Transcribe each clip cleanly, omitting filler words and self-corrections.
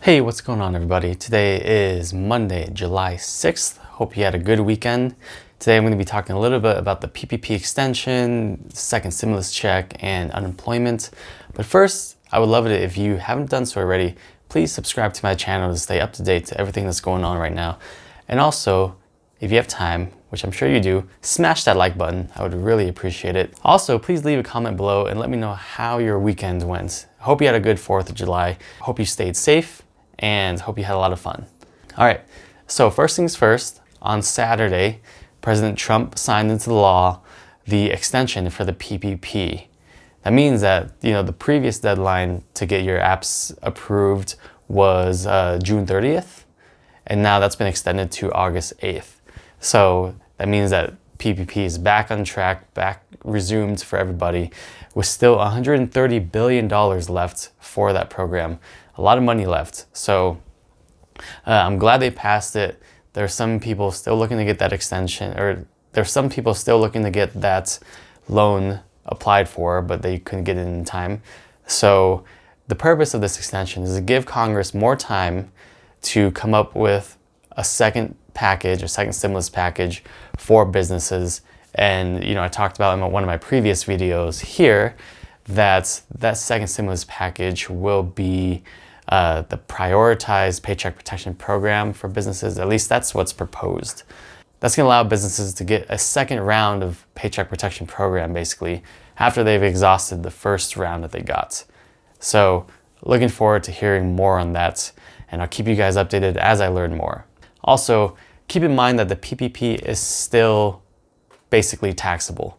Hey, what's going on everybody? Today is Monday, July 6th. Hope you had a good weekend. Today I'm going to be talking a little bit about the PPP extension, second stimulus check, and unemployment. But first, I would love it if you haven't done so already, please subscribe to my channel to stay up to date to everything that's going on right now. And also, if you have time, which I'm sure you do, smash that like button. I would really appreciate it. Also, please leave a comment below and let me know how your weekend went. I hope you had a good 4th of July. Hope you stayed safe and hope you had a lot of fun. All right, so first things first, on Saturday, President Trump signed into law the extension for the PPP. That means that, the previous deadline to get your apps approved was June 30th, and now that's been extended to August 8th. So that means that PPP is back on track, back resumed for everybody, with still $130 billion left for that program. A lot of money left. So I'm glad they passed it. There's some people still looking to get that extension, or there's some people still looking to get that loan applied for, but they couldn't get it in time. So the purpose of this extension is to give Congress more time to come up with a second package, a second stimulus package for businesses. And I talked about in one of my previous videos here that that second stimulus package will be the prioritized Paycheck Protection Program for businesses. At least that's what's proposed. That's going to allow businesses to get a second round of Paycheck Protection Program, basically, after they've exhausted the first round that they got. So looking forward to hearing more on that, and I'll keep you guys updated as I learn more. Also, keep in mind that the PPP is still basically taxable,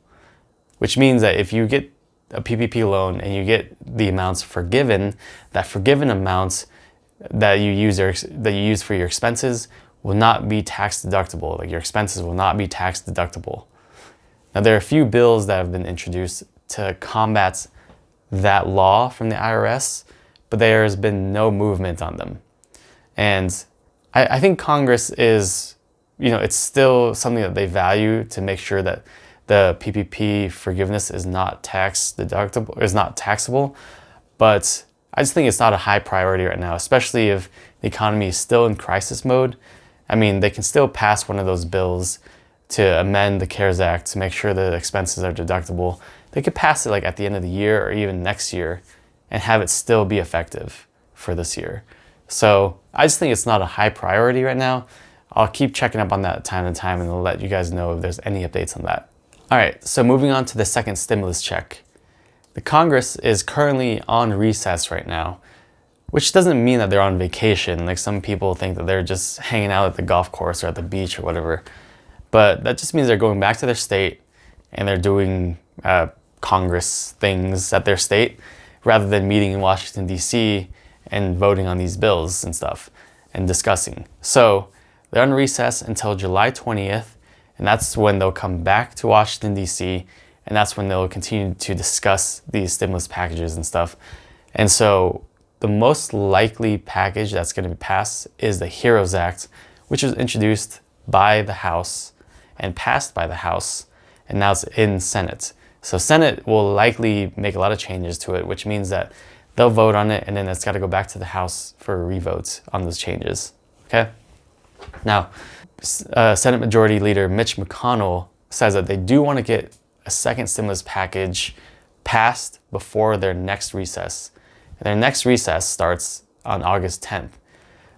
which means that if you get a PPP loan and you get the amounts forgiven, that forgiven amounts that you use for your expenses will not be tax deductible. Like, your expenses will not be tax deductible. Now, there are a few bills that have been introduced to combat that law from the IRS, but there has been no movement on them. And I think Congress is, it's still something that they value, to make sure that the PPP forgiveness is not tax deductible, is not taxable. But I just think it's not a high priority right now, especially if the economy is still in crisis mode. I mean, they can still pass one of those bills to amend the CARES Act to make sure that expenses are deductible. They could pass it like at the end of the year or even next year and have it still be effective for this year. So I just think it's not a high priority right now. I'll keep checking up on that time to time, and I'll let you guys know if there's any updates on that. All right, so moving on to the second stimulus check. The Congress is currently on recess right now, which doesn't mean that they're on vacation. Like, some people think that they're just hanging out at the golf course or at the beach or whatever. But that just means they're going back to their state and they're doing Congress things at their state, rather than meeting in Washington, D.C. and voting on these bills and stuff and discussing. So they're on recess until July 20th. And that's when they'll come back to Washington, D.C., and that's when they'll continue to discuss these stimulus packages and stuff. And so the most likely package that's going to be passed is the HEROES Act, which was introduced by the House and passed by the House, and now it's in Senate. So Senate will likely make a lot of changes to it, which means that they'll vote on it, and then it's got to go back to the House for a revote on those changes. Okay? Now, Senate Majority Leader Mitch McConnell says that they do want to get a second stimulus package passed before their next recess. And their next recess starts on August 10th.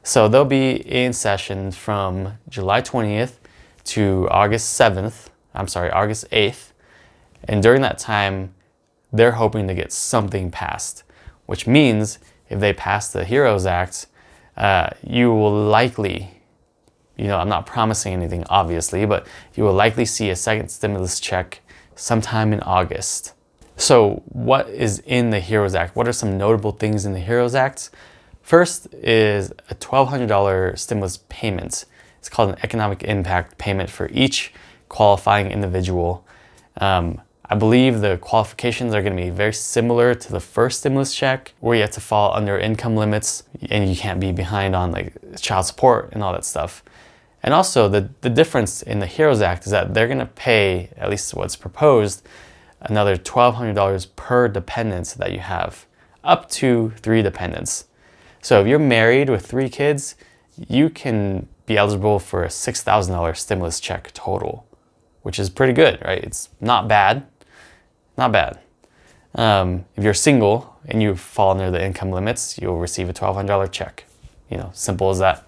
So they'll be in session from July 20th to August 8th. And during that time, they're hoping to get something passed, which means if they pass the HEROES Act, you will likely, I'm not promising anything, obviously, but you will likely see a second stimulus check sometime in August. So what is in the HEROES Act? What are some notable things in the HEROES Act? First is a $1,200 stimulus payment. It's called an economic impact payment for each qualifying individual. I believe the qualifications are going to be very similar to the first stimulus check, where you have to fall under income limits and you can't be behind on like child support and all that stuff. And also the difference in the HEROES Act is that they're going to pay, at least what's proposed, another $1,200 per dependent that you have, up to 3 dependents. So if you're married with 3 kids, you can be eligible for a $6,000 stimulus check total, which is pretty good, right? It's not bad, not bad. If you're single and you fall under the income limits, you'll receive a $1,200 check. Simple as that.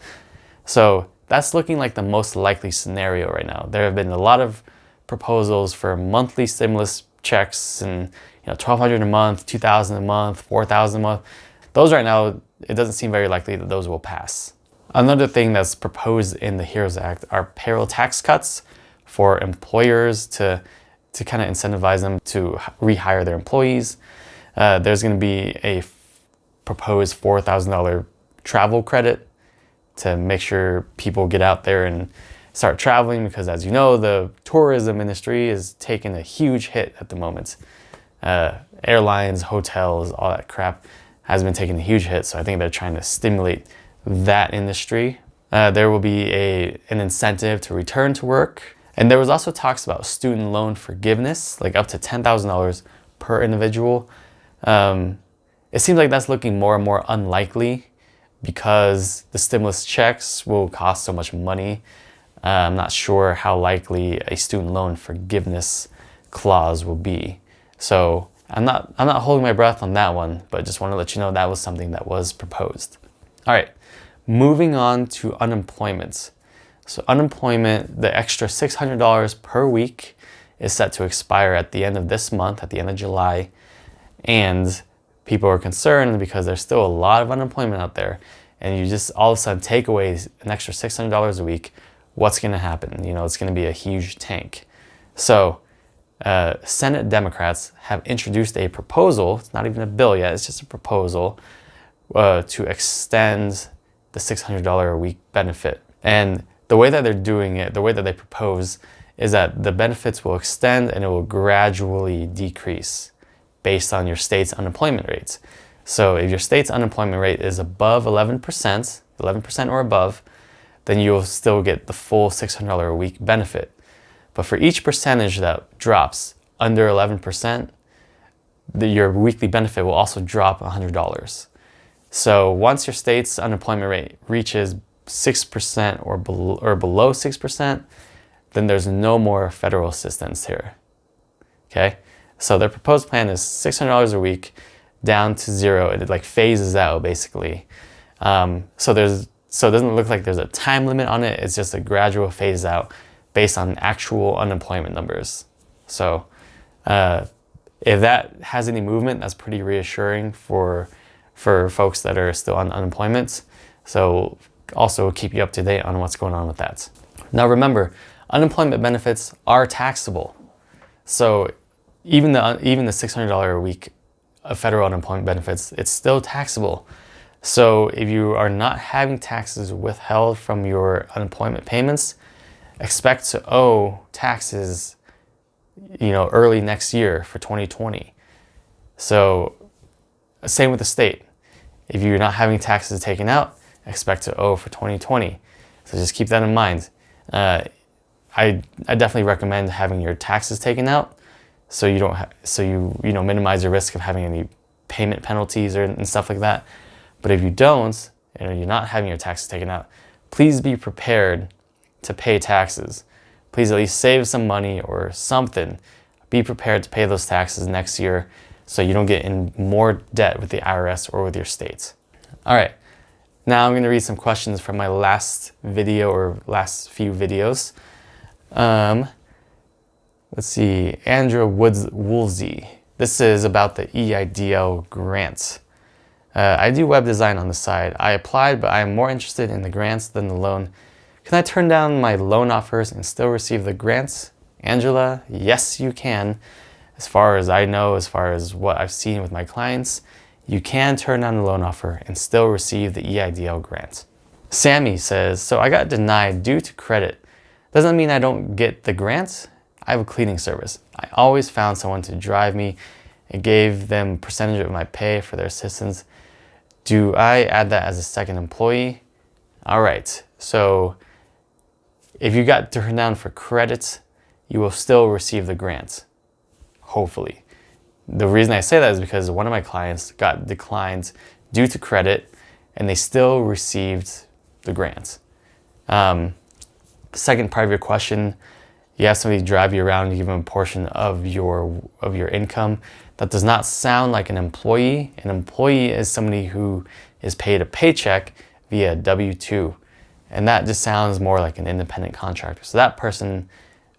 So that's looking like the most likely scenario right now. There have been a lot of proposals for monthly stimulus checks and $1,200 a month, $2,000 a month, $4,000 a month. Those right now, it doesn't seem very likely that those will pass. Another thing that's proposed in the HEROES Act are payroll tax cuts for employers to kind of incentivize them to rehire their employees. There's going to be a proposed $4,000 travel credit to make sure people get out there and start traveling, because as you know, the tourism industry is taking a huge hit at the moment. Airlines, hotels, all that crap has been taking a huge hit. So I think they're trying to stimulate that industry. There will be an incentive to return to work. And there was also talks about student loan forgiveness, like up to $10,000 per individual. It seems like that's looking more and more unlikely because the stimulus checks will cost so much money. I'm not sure how likely a student loan forgiveness clause will be. So I'm not holding my breath on that one, but just want to let you know that was something that was proposed. All right, moving on to unemployment. So unemployment, the extra $600 per week is set to expire at the end of this month, at the end of July. And people are concerned because there's still a lot of unemployment out there. And you just all of a sudden take away an extra $600 a week. What's going to happen? It's going to be a huge tank. So Senate Democrats have introduced a proposal. It's not even a bill yet. It's just a proposal to extend the $600 a week benefit. And the way that they're doing it, the way that they propose, is that the benefits will extend and it will gradually decrease based on your state's unemployment rates. So if your state's unemployment rate is above 11% or above, then you'll still get the full $600 a week benefit. But for each percentage that drops under 11%, your weekly benefit will also drop $100. So once your state's unemployment rate reaches 6% or below 6%, then there's no more federal assistance here. Okay? So their proposed plan is $600 a week down to zero, and it like phases out basically. So it doesn't look like there's a time limit on it. It's just a gradual phase out based on actual unemployment numbers. So if that has any movement, that's pretty reassuring for folks that are still on unemployment. So also keep you up to date on what's going on with that. Now remember, unemployment benefits are taxable. So even the $600 a week of federal unemployment benefits, it's still taxable. So if you are not having taxes withheld from your unemployment payments, expect to owe taxes, early next year for 2020. So same with the state. If you're not having taxes taken out, expect to owe for 2020. So just keep that in mind. I definitely recommend having your taxes taken out so you don't minimize your risk of having any payment penalties and stuff like that. But if you don't, and you're not having your taxes taken out, please be prepared to pay taxes. Please at least save some money or something. Be prepared to pay those taxes next year so you don't get in more debt with the IRS or with your state. All right, now I'm going to read some questions from my last video or last few videos. Let's see, Andrew Woolsey. This is about the EIDL grant. I do web design on the side. I applied, but I am more interested in the grants than the loan. Can I turn down my loan offers and still receive the grants? Angela, yes, you can. As far as I know, as far as what I've seen with my clients, you can turn down the loan offer and still receive the EIDL grant. Sammy says, so I got denied due to credit. Doesn't mean I don't get the grant. I have a cleaning service. I always found someone to drive me and gave them a percentage of my pay for their assistance. Do I add that as a second employee? All right, so if you got turned down for credit, you will still receive the grant, hopefully. The reason I say that is because one of my clients got declined due to credit. and they still received the grant. Second part of your question, you have somebody drive you around and give them a portion of your income. That does not sound like an employee. An employee is somebody who is paid a paycheck via W-2. And that just sounds more like an independent contractor. So that person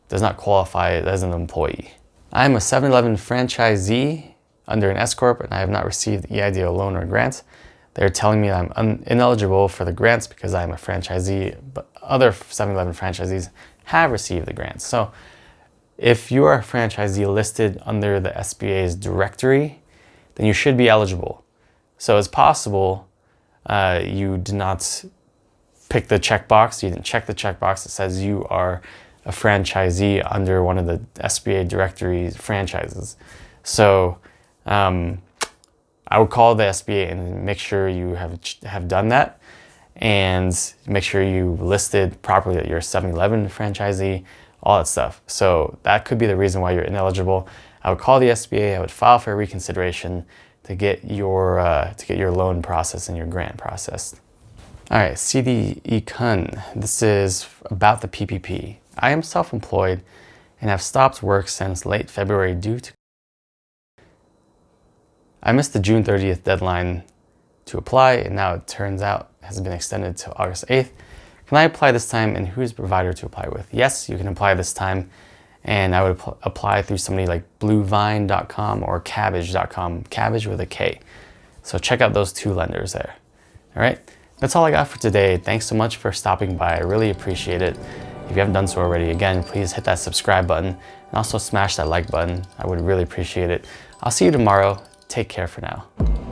does not qualify as an employee. I'm a 7-Eleven franchisee under an S-Corp, and I have not received the EIDL loan or grant. They're telling me I'm ineligible for the grants because I'm a franchisee, but other 7-Eleven franchisees have received the grants. So if you are a franchisee listed under the SBA's directory, then you should be eligible. So it's possible you did not pick the checkbox, you didn't check the checkbox that says you are a franchisee under one of the SBA directory franchises. So I would call the SBA and make sure you have done that, and make sure you listed properly that you're a 7-Eleven franchisee, all that stuff. So that could be the reason why you're ineligible. I would call the SBA, I would file for reconsideration to get your loan processed and your grant processed. All right, CD Kun. This is about the PPP. I am self-employed and have stopped work since late February due to I missed the June 30th deadline to apply, and now it turns out has been extended to August 8th. Can I apply this time, and who's the provider to apply with? Yes, you can apply this time, and I would apply through somebody like bluevine.com or cabbage.com, cabbage with a K. So check out those two lenders there. All right, that's all I got for today. Thanks so much for stopping by. I really appreciate it. If you haven't done so already, again, please hit that subscribe button and also smash that like button. I would really appreciate it. I'll see you tomorrow. Take care for now.